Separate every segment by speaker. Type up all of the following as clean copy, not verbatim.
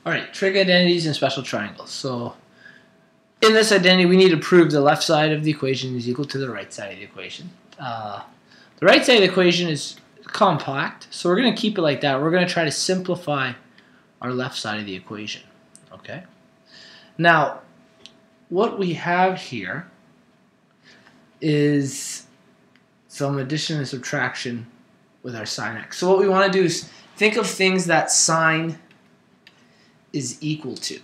Speaker 1: Alright, trig identities and special triangles. So in this identity, we need to prove the left side of the equation is equal to the right side of the equation. The right side of the equation is compact, so we're going to keep it like that. We're going to try to simplify our left side of the equation. Okay. Now, what we have here is some addition and subtraction with our sine x. So what we want to do is think of things that sine is equal to.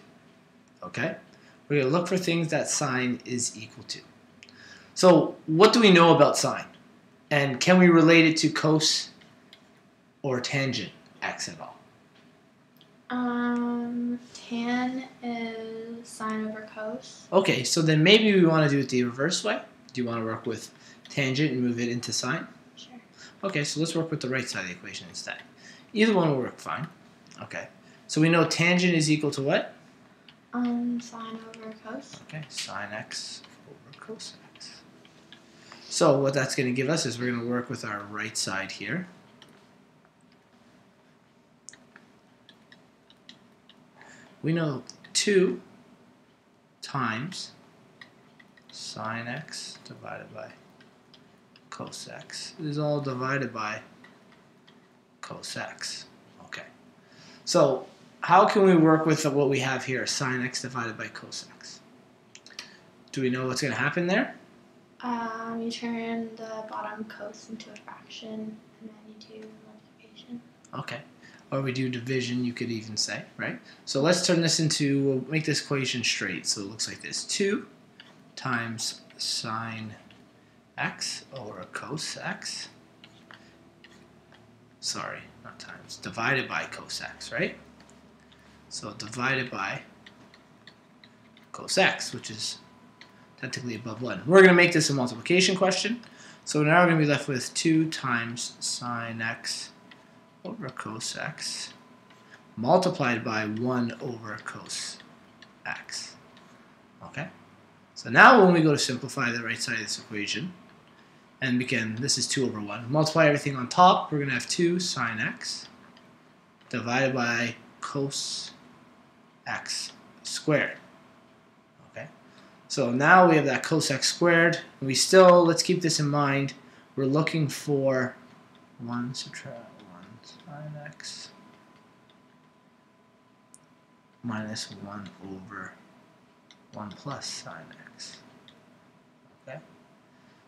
Speaker 1: Okay? We're going to look for things that sine is equal to. So what do we know about sine? And can we relate it to cos or tangent x at all?
Speaker 2: Tan is sine over cos.
Speaker 1: Okay, so then maybe we want to do it the reverse way. Do you want to work with tangent and move it into sine?
Speaker 2: Sure.
Speaker 1: Okay, so let's work with the right side of the equation instead. Either one will work fine. Okay, so we know tangent is equal to what?
Speaker 2: Sine over cos.
Speaker 1: Okay, sine x over cos x. So what that's going to give us is we're going to work with our right side here. We know 2 times sine x divided by cos x is all divided by cos x. Okay. So how can we work with what we have here, sine x divided by cos x? Do we know what's going to happen there?
Speaker 2: You turn the bottom cos into a fraction, and then you do multiplication.
Speaker 1: Okay. Or we do division, you could even say, right? So let's turn this into, we'll make this equation straight. So it looks like this. 2 times sine x over cos x. Sorry, not times. Divided by cos x, right? So divided by cos x, which is technically above 1. We're going to make this a multiplication question. So now we're going to be left with 2 times sine x over cos x multiplied by 1 over cos x. Okay? So now when we go to simplify the right side of this equation, and again, this is 2 over 1. Multiply everything on top, we're going to have 2 sine x divided by cos x squared. Okay? So now we have that cos x squared. We still, let's keep this in mind, we're looking for 1 subtract 1 sine x minus 1 over 1 plus sine x. Okay?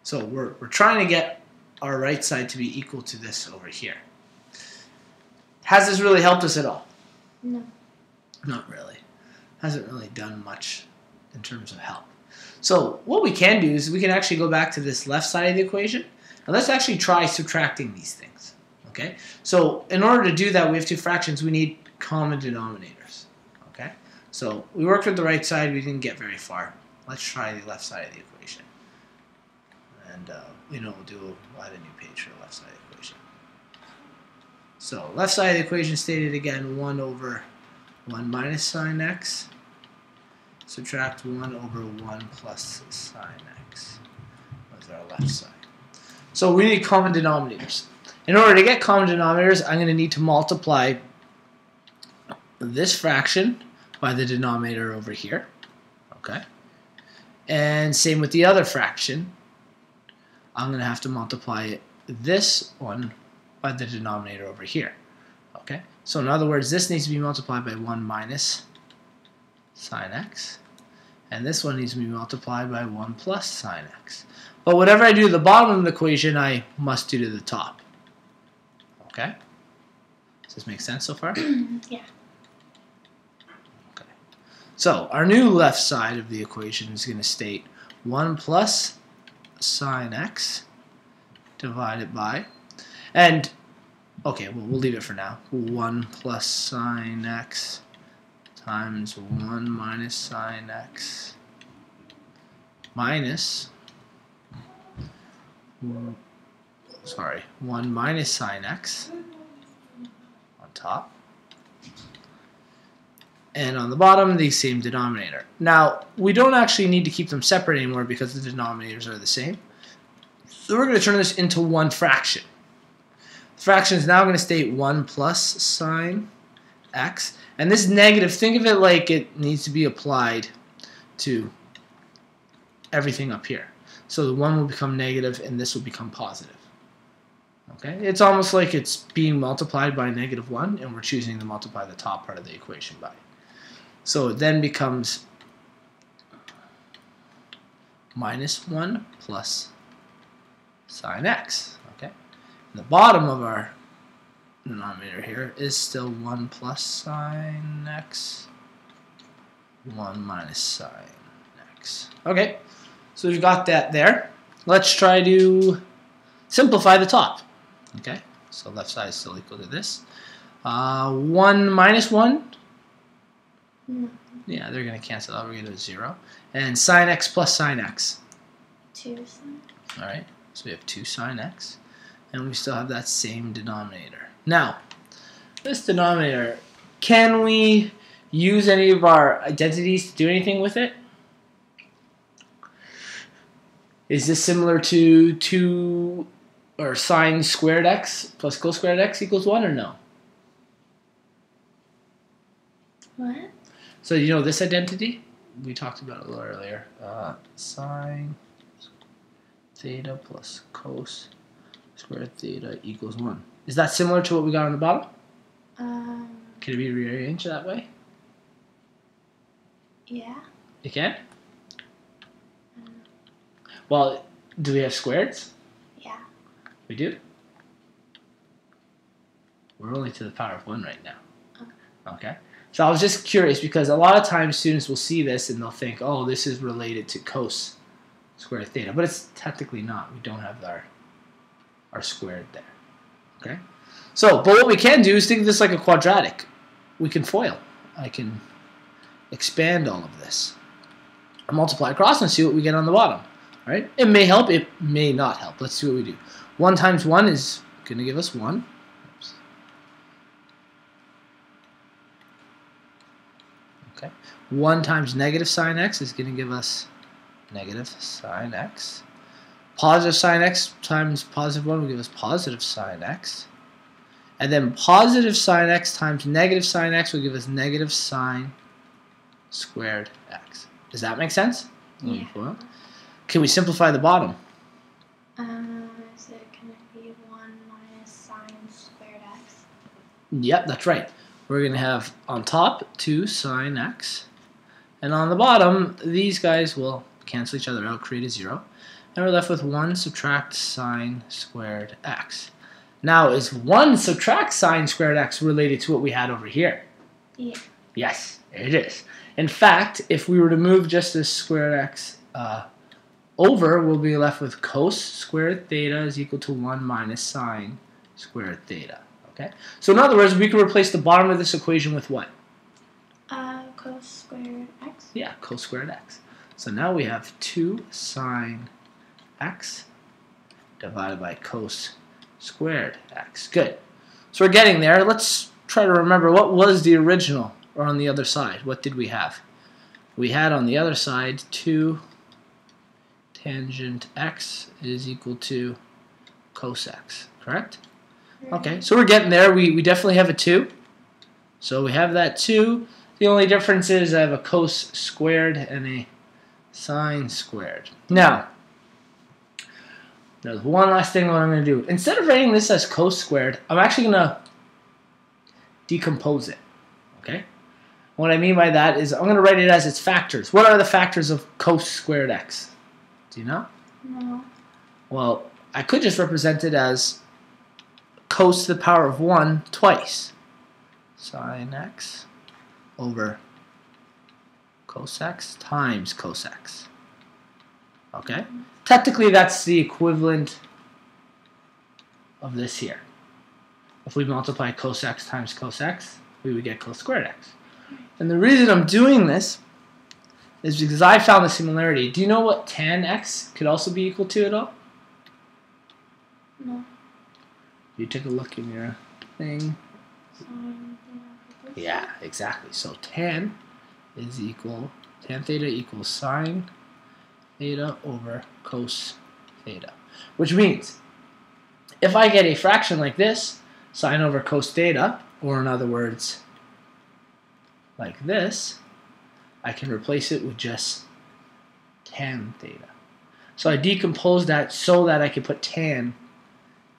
Speaker 1: So we're trying to get our right side to be equal to this over here. Has this really helped us at all?
Speaker 2: No.
Speaker 1: Not really. Hasn't really done much in terms of help. So what we can do is we can actually go back to this left side of the equation, and let's actually try subtracting these things. Okay? So in order to do that, we have two fractions. We need common denominators. Okay? So we worked with the right side. We didn't get very far. Let's try the left side of the equation. And we'll add a new page for the left side of the equation. So left side of the equation stated again, 1 over 1 minus sine x. Subtract 1 over 1 plus sine x. That's our left side. So we need common denominators. In order to get common denominators, I'm going to need to multiply this fraction by the denominator over here. Okay? And same with the other fraction. I'm going to have to multiply this one by the denominator over here. Okay? So in other words, this needs to be multiplied by 1 minus sine x. And this one needs to be multiplied by 1 plus sine x. But whatever I do to the bottom of the equation, I must do to the top. Okay? Does this make sense so far?
Speaker 2: Yeah.
Speaker 1: Okay. So our new left side of the equation is going to state 1 plus sine x divided by, and okay, well, we'll leave it for now. 1 plus sine x times 1 minus sine x minus 1 minus sine x on top, and on the bottom the same denominator. Now we don't actually need to keep them separate anymore because the denominators are the same. So we're going to turn this into one fraction. The fraction is now going to state 1 plus sine x. And this negative, think of it like it needs to be applied to everything up here. So the 1 will become negative and this will become positive. Okay? It's almost like it's being multiplied by -1 and we're choosing to multiply the top part of the equation by. So it then becomes -1 plus sine x. Okay? And the bottom of our denominator here is still 1 plus sine x, 1 minus sine x. Okay, so we've got that there. Let's try to simplify the top. Okay, so left side is still equal to this. 1 minus 1?
Speaker 2: No.
Speaker 1: Yeah, they're going to cancel out. We're going to do 0. And sine x plus sine x.
Speaker 2: 2 sine.
Speaker 1: Alright, so we have 2 sine x. And we still have that same denominator. Now, this denominator, can we use any of our identities to do anything with it? Is this similar to 2 or sine squared x plus cos squared x equals 1 or no?
Speaker 2: What?
Speaker 1: So you know this identity? We talked about it a little earlier. Sine theta plus cos squared theta equals 1. Is that similar to what we got on the bottom? Can it be rearranged that way?
Speaker 2: Yeah.
Speaker 1: You can? Well, do we have squareds?
Speaker 2: Yeah.
Speaker 1: We do? We're only to the power of 1 right now. Okay. So I was just curious because a lot of times students will see this and they'll think, oh, this is related to cos squared theta. But it's technically not. We don't have our squared there. Okay? So, but what we can do is think of this like a quadratic. We can FOIL. I can expand all of this. Multiply across and see what we get on the bottom. All right? It may help. It may not help. Let's see what we do. 1 times 1 is going to give us 1. Oops. Okay. 1 times negative sine x is going to give us negative sine x. Positive sine x times positive 1 will give us positive sine x. And then positive sine x times negative sine x will give us negative sine squared x. Does that make sense?
Speaker 2: Yeah.
Speaker 1: Can we simplify the bottom?
Speaker 2: Is it going to be 1 minus sine squared x?
Speaker 1: Yep, that's right. We're going to have on top 2 sine x. And on the bottom, these guys will cancel each other out, create a 0. And we're left with 1 subtract sine squared x. Now, is 1 subtract sine squared x related to what we had over here?
Speaker 2: Yeah.
Speaker 1: Yes, it is. In fact, if we were to move just this squared x over, we'll be left with cos squared theta is equal to 1 minus sine squared theta. Okay? So in other words, we can replace the bottom of this equation with what?
Speaker 2: Cos squared x?
Speaker 1: Yeah, cos squared x. So now we have 2 sine x divided by cos squared x. Good. So we're getting there. Let's try to remember what was the original, or on the other side. What did we have? We had on the other side 2 tangent x is equal to cos x, correct? Okay, so we're getting there. We definitely have a 2. So we have that 2. The only difference is I have a cos squared and a sine squared. Now, there's one last thing what I'm going to do. Instead of writing this as cos squared, I'm actually going to decompose it. Okay? What I mean by that is I'm going to write it as its factors. What are the factors of cos squared x? Do you know?
Speaker 2: No.
Speaker 1: Well, I could just represent it as cos to the power of 1 twice. Sine x over cos x times cos x. Okay? Technically, that's the equivalent of this here. If we multiply cos x times cos x, we would get cos squared x. And the reason I'm doing this is because I found a similarity. Do you know what tan x could also be equal to at all?
Speaker 2: No.
Speaker 1: You take a look in your thing.
Speaker 2: Sine theta.
Speaker 1: Yeah, exactly. So tan theta equals sine theta over cos theta. Which means, if I get a fraction like this, sine over cos theta, or in other words, like this, I can replace it with just tan theta. So I decompose that so that I can put tan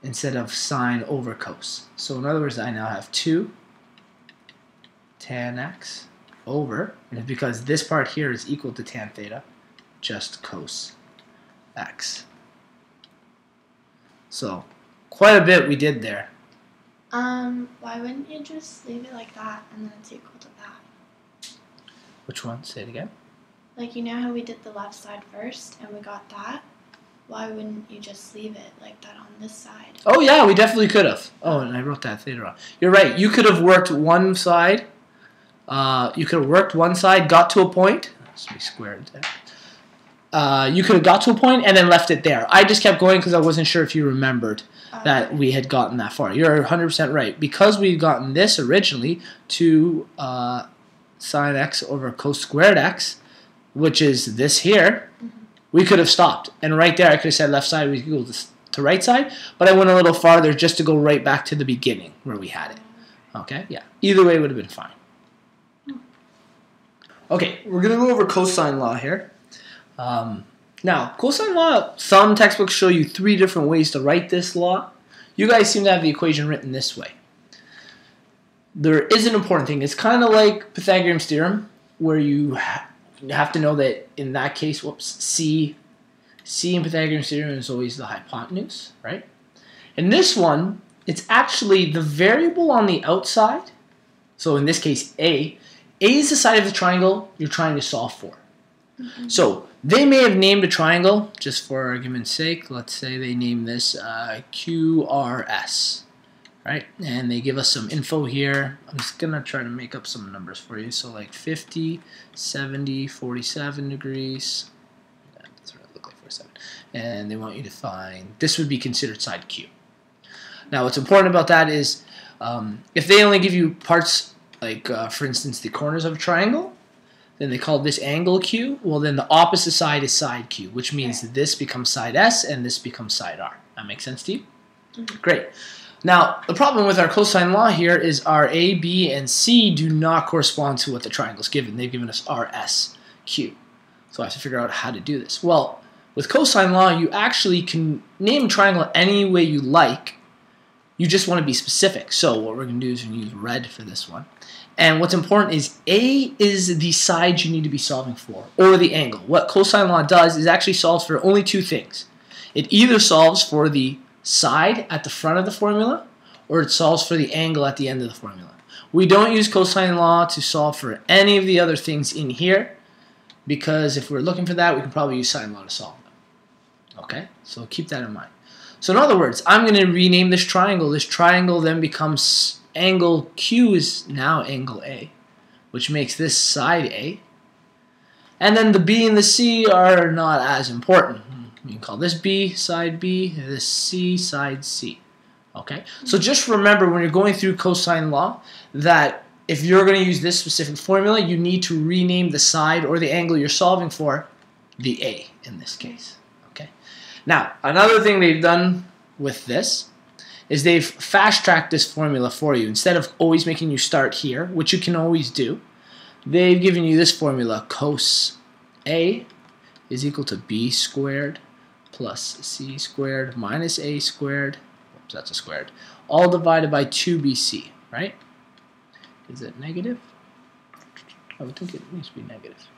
Speaker 1: instead of sine over cos. So in other words, I now have 2 tan x over, and it's because this part here is equal to tan theta, just cos x. So quite a bit we did there.
Speaker 2: Why wouldn't you just leave it like that and then it's equal to that?
Speaker 1: Which one? Say it again.
Speaker 2: Like, you know how we did the left side first and we got that? Why wouldn't you just leave it like that on this side?
Speaker 1: Oh yeah, we definitely could have. Oh, and I wrote that theta wrong. You're right. You could have worked one side. You could have worked one side, got to a point. Let's be squared there. You could have got to a point and then left it there. I just kept going because I wasn't sure if you remembered that we had gotten that far. You're 100% right. Because we'd gotten this originally to sine x over cos squared x, which is this here, we could have stopped. And right there I could have said left side was equal to right side, but I went a little farther just to go right back to the beginning where we had it. Okay, yeah. Either way would have been fine. Okay, we're going to go over cosine law here. Now, cosine law, some textbooks show you 3 different ways to write this law. You guys seem to have the equation written this way. There is an important thing. It's kind of like Pythagorean's theorem, where you have to know that in that case, C in Pythagorean's theorem is always the hypotenuse, right? In this one, it's actually the variable on the outside. So in this case, A is the side of the triangle you're trying to solve for. So they may have named a triangle, just for argument's sake. Let's say they name this QRS, right? And they give us some info here. I'm just going to try to make up some numbers for you. So like 50, 70, 47 degrees. That's what it look like 47. And they want you to find, this would be considered side Q. Now what's important about that is if they only give you parts, like for instance the corners of a triangle, then they call this angle Q. Well, then the opposite side is side Q, which means that this becomes side S and this becomes side R. That makes sense to you? Great. Now, the problem with our cosine law here is our A, B, and C do not correspond to what the triangle is given. They've given us R, S, Q. So I have to figure out how to do this. Well, with cosine law, you actually can name a triangle any way you like. You just want to be specific. So what we're going to do is we're going to use red for this one. And what's important is A is the side you need to be solving for, or the angle. What cosine law does is actually solves for only 2 things. It either solves for the side at the front of the formula, or it solves for the angle at the end of the formula. We don't use cosine law to solve for any of the other things in here, because if we're looking for that, we can probably use sine law to solve them. Okay, so keep that in mind. So in other words, I'm going to rename this triangle. This triangle then becomes angle Q is now angle A, which makes this side A. And then the B and the C are not as important. You can call this B, side B, and this C, side C. Okay? So just remember when you're going through cosine law that if you're going to use this specific formula, you need to rename the side or the angle you're solving for the A in this case. Okay? Now, another thing they've done with this is they've fast-tracked this formula for you. Instead of always making you start here, which you can always do, they've given you this formula. Cos A is equal to B squared plus C squared minus A squared. Oops, that's a squared. All divided by 2BC, right? Is it negative? I would think it needs to be negative.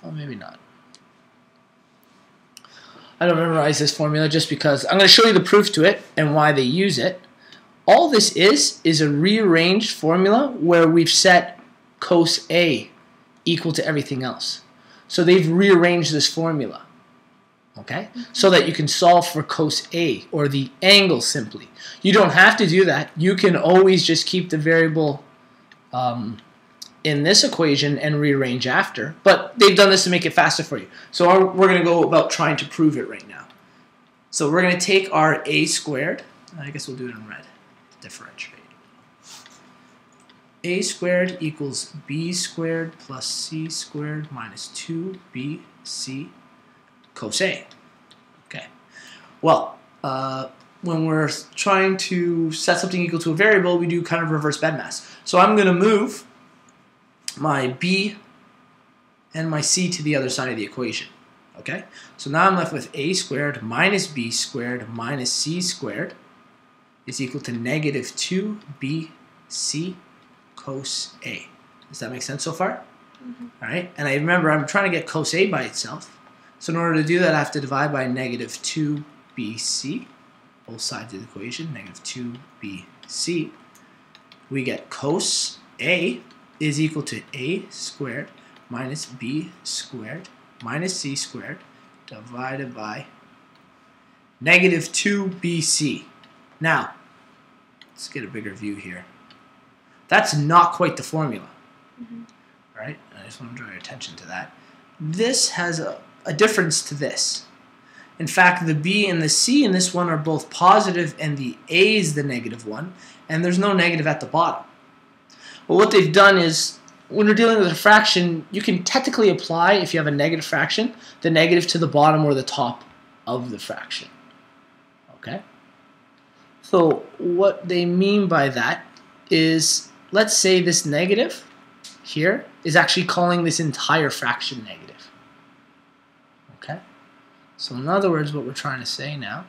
Speaker 1: Oh, maybe not. I don't memorize this formula just because I'm going to show you the proof to it and why they use it. All this is a rearranged formula where we've set cos A equal to everything else. So they've rearranged this formula, okay, so that you can solve for cos A or the angle simply. You don't have to do that. You can always just keep the variable in this equation and rearrange after, but they've done this to make it faster for you. So we're going to go about trying to prove it right now. So we're going to take our A squared, I guess we'll do it in red to differentiate. A squared equals B squared plus C squared minus 2BC cos A. Okay. Well, when we're trying to set something equal to a variable, we do kind of reverse bedmass. So I'm going to move my b and my c to the other side of the equation. Okay, so now I'm left with a squared minus b squared minus c squared is equal to negative 2bc cos a. Does that make sense so far? All right, and I remember I'm trying to get cos a by itself. So in order to do that, I have to divide by negative 2bc, both sides of the equation, negative 2bc. We get cos a is equal to a squared minus b squared minus c squared divided by negative 2bc. Now, let's get a bigger view here. That's not quite the formula. All right, I just want to draw your attention to that. This has a difference to this. In fact, the b and the c in this one are both positive, and the a is the negative one, and there's no negative at the bottom. Well, what they've done is, when we're dealing with a fraction, you can technically apply, if you have a negative fraction, the negative to the bottom or the top of the fraction. Okay? So what they mean by that is, let's say this negative here is actually calling this entire fraction negative. Okay? So in other words, what we're trying to say now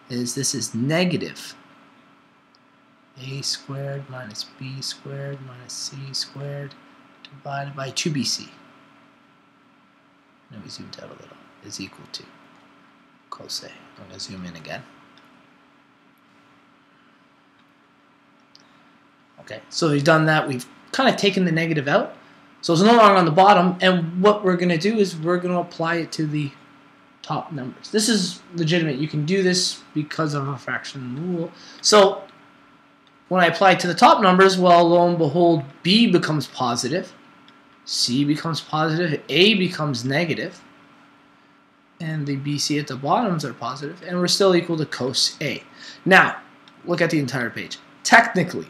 Speaker 1: is this is negative a squared minus b squared minus c squared divided by 2bc. Let me zoom out a little. Is equal to cos a. I'm going to zoom in again. Okay, so we've done that. We've kind of taken the negative out. So it's no longer on the bottom. And what we're going to do is we're going to apply it to the top numbers. This is legitimate. You can do this because of a fraction rule. So when I apply it to the top numbers, well, lo and behold, b becomes positive, c becomes positive, a becomes negative, and the bc at the bottoms are positive, and we're still equal to cos a. Now, look at the entire page. Technically,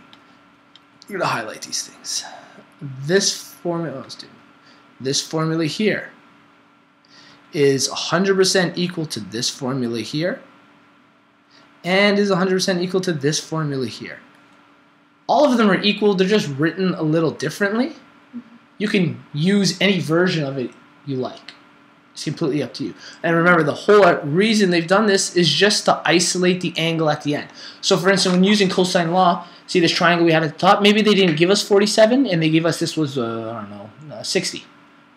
Speaker 1: you're going to highlight these things. This formula, this formula here is 100% equal to this formula here, and is 100% equal to this formula here. All of them are equal, they're just written a little differently. You can use any version of it you like. It's completely up to you. And remember, the whole reason they've done this is just to isolate the angle at the end. So for instance, when using cosine law, see this triangle we had at the top, maybe they didn't give us 47 and they gave us, this was, I don't know, 60.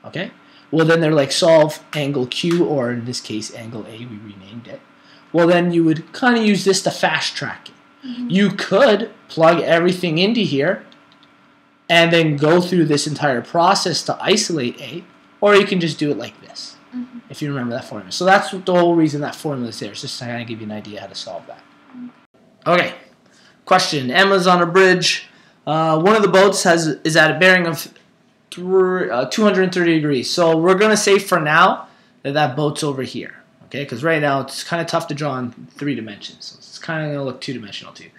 Speaker 1: Okay? Well, then they're like, solve angle Q, or in this case, angle A, we renamed it. Well, then you would kind of use this to fast track it. You could plug everything into here and then go through this entire process to isolate A, or you can just do it like this, if you remember that formula. So that's the whole reason that formula is there. It's just to kind of give you an idea how to solve that. Okay, question. Emma's on a bridge. One of the boats is at a bearing of 230 degrees. So we're going to say for now that boat's over here. Okay, because right now it's kind of tough to draw in 3 dimensions. So it's kind of going to look 2-dimensional too.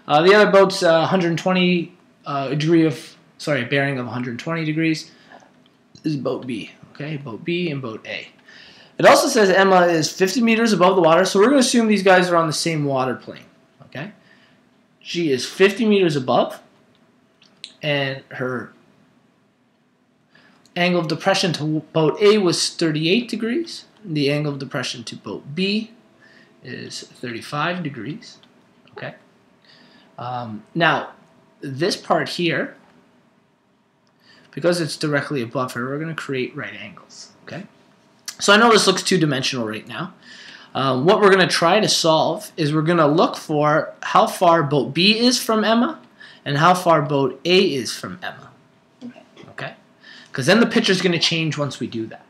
Speaker 1: The other boat's 120 bearing of 120 degrees. This is boat B. Okay, boat B and boat A. It also says Emma is 50 meters above the water, so we're going to assume these guys are on the same water plane. Okay, she is 50 meters above, and her angle of depression to boat A was 38 degrees. The angle of depression to boat B is 35 degrees. Okay. Now, this part here, because it's directly above her, we're going to create right angles. Okay. So I know this looks 2-dimensional right now. What we're going to try to solve is we're going to look for how far boat B is from Emma and how far boat A is from Emma. Okay. Because then the picture is going to change once we do that.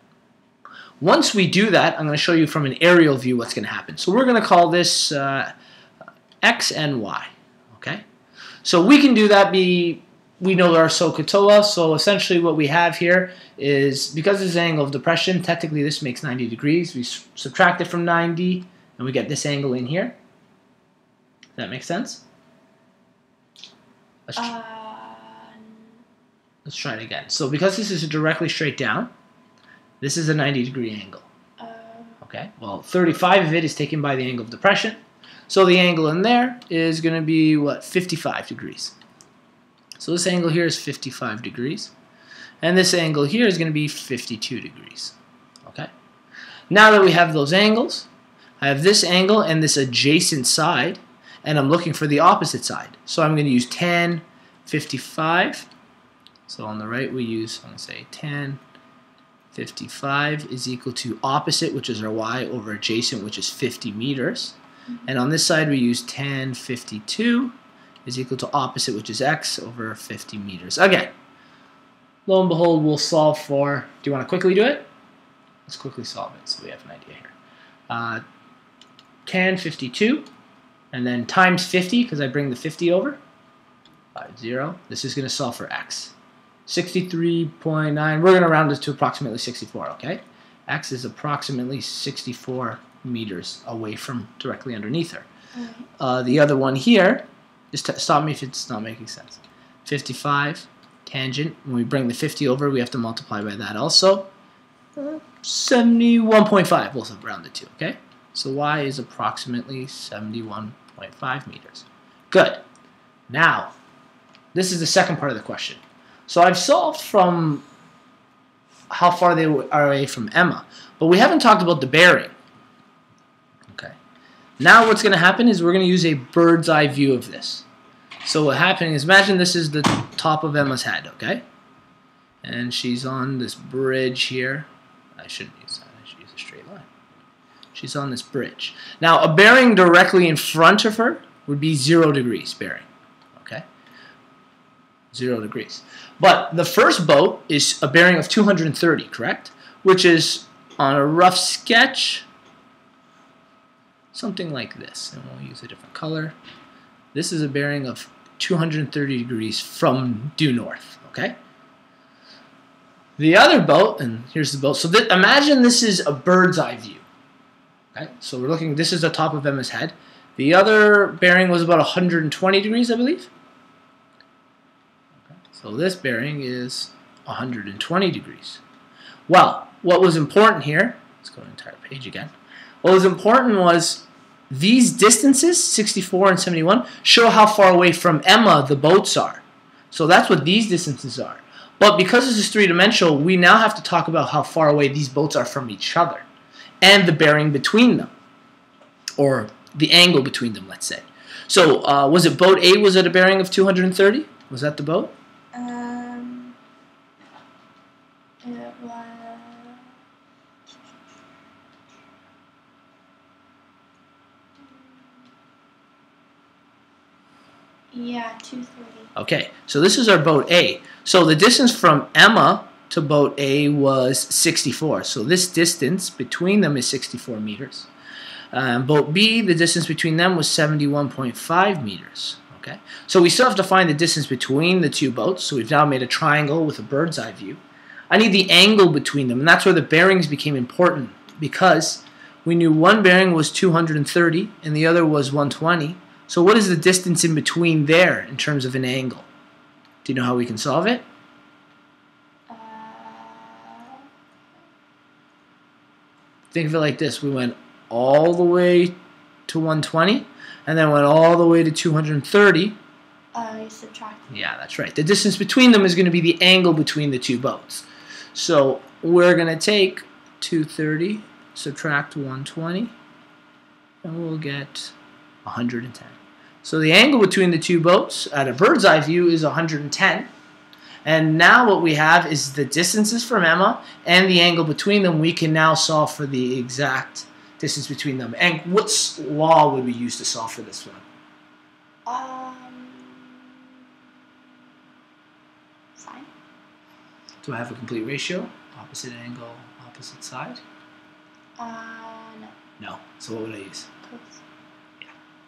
Speaker 1: Once we do that, I'm going to show you from an aerial view what's going to happen. So we're going to call this X and Y. Okay? So we can do that. We know our SOHCAHTOA. So essentially what we have here is, because this is an angle of depression, technically this makes 90 degrees. We subtract it from 90, and we get this angle in here. Does that make sense? Let's try it again. So because this is directly straight down, this is a 90-degree angle. Okay, well, 35 of it is taken by the angle of depression. So the angle in there is going to be, what, 55 degrees. So this angle here is 55 degrees. And this angle here is going to be 52 degrees. Okay. Now that we have those angles, I have this angle and this adjacent side, and I'm looking for the opposite side. So I'm going to use tan 55. So on the right we use, I'm going to say tan 55 is equal to opposite, which is our y, over adjacent, which is 50 meters. And on this side we use tan 52 is equal to opposite, which is x, over 50 meters. Again, lo and behold, we'll solve for, do you want to quickly do it? Let's quickly solve it so we have an idea here. Tan 52, and then times 50, because I bring the 50 over, 50. This is going to solve for x. 63.9, we're going to round this to approximately 64, okay? X is approximately 64 meters away from directly underneath her. The other one here, just stop me if it's not making sense. 55, tangent, when we bring the 50 over, we have to multiply by that also. 71.5, we'll round it to, okay? So y is approximately 71.5 meters. Good. Now, this is the second part of the question. So I've solved from how far they are away from Emma, but we haven't talked about the bearing. Okay. Now what's going to happen is we're going to use a bird's eye view of this. So what's happening is, imagine this is the top of Emma's head, okay? And she's on this bridge here. I shouldn't use that. I should use a straight line. She's on this bridge. Now, a bearing directly in front of her would be 0 degrees bearing. Okay? 0 degrees. But the first boat is a bearing of 230, correct? Which is, on a rough sketch, something like this. And we'll use a different color. This is a bearing of 230 degrees from due north. Okay? The other boat, and here's the boat. So imagine this is a bird's eye view. Okay? So we're looking, this is the top of Emma's head. The other bearing was about 120 degrees, I believe. Okay. So this bearing is 120 degrees. Well, what was important here, let's go to the entire page again. What was important was these distances, 64 and 71, show how far away from Emma the boats are. So that's what these distances are. But because this is three-dimensional, we now have to talk about how far away these boats are from each other and the bearing between them, or the angle between them, let's say. So was it boat A was at a bearing of 230? Was that the boat?
Speaker 2: It was... Yeah, 230.
Speaker 1: Okay, so this is our boat A. So the distance from Emma to boat A was 64. So this distance between them is 64 meters. Boat B, the distance between them was 71.5 meters. Okay, so we still have to find the distance between the two boats. So we've now made a triangle with a bird's eye view. I need the angle between them, and that's where the bearings became important, because we knew one bearing was 230 and the other was 120. So what is the distance in between there in terms of an angle? Do you know how we can solve it? Think of it like this. We went all the way to 120 and then went all the way to 230.
Speaker 2: You subtract.
Speaker 1: Yeah, that's right. The distance between them is going to be the angle between the two boats. So we're going to take 230, subtract 120, and we'll get 110. So the angle between the two boats at a bird's eye view is 110. And now what we have is the distances from Emma and the angle between them. We can now solve for the exact distance between them. And what law would we use to solve for this one?
Speaker 2: Sine.
Speaker 1: Do I have a complete ratio? Opposite angle, opposite side?
Speaker 2: No.
Speaker 1: No. So what would I use?
Speaker 2: Cos.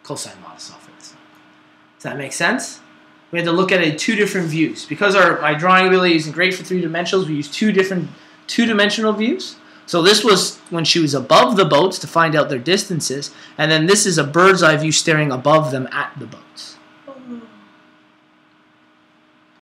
Speaker 1: Cosine law to solve for this. Does that make sense? We had to look at it in two different views. Because my drawing ability isn't great for three dimensionals, we used two different two-dimensional views. So this was when she was above the boats to find out their distances, and then this is a bird's eye view staring above them at the boats.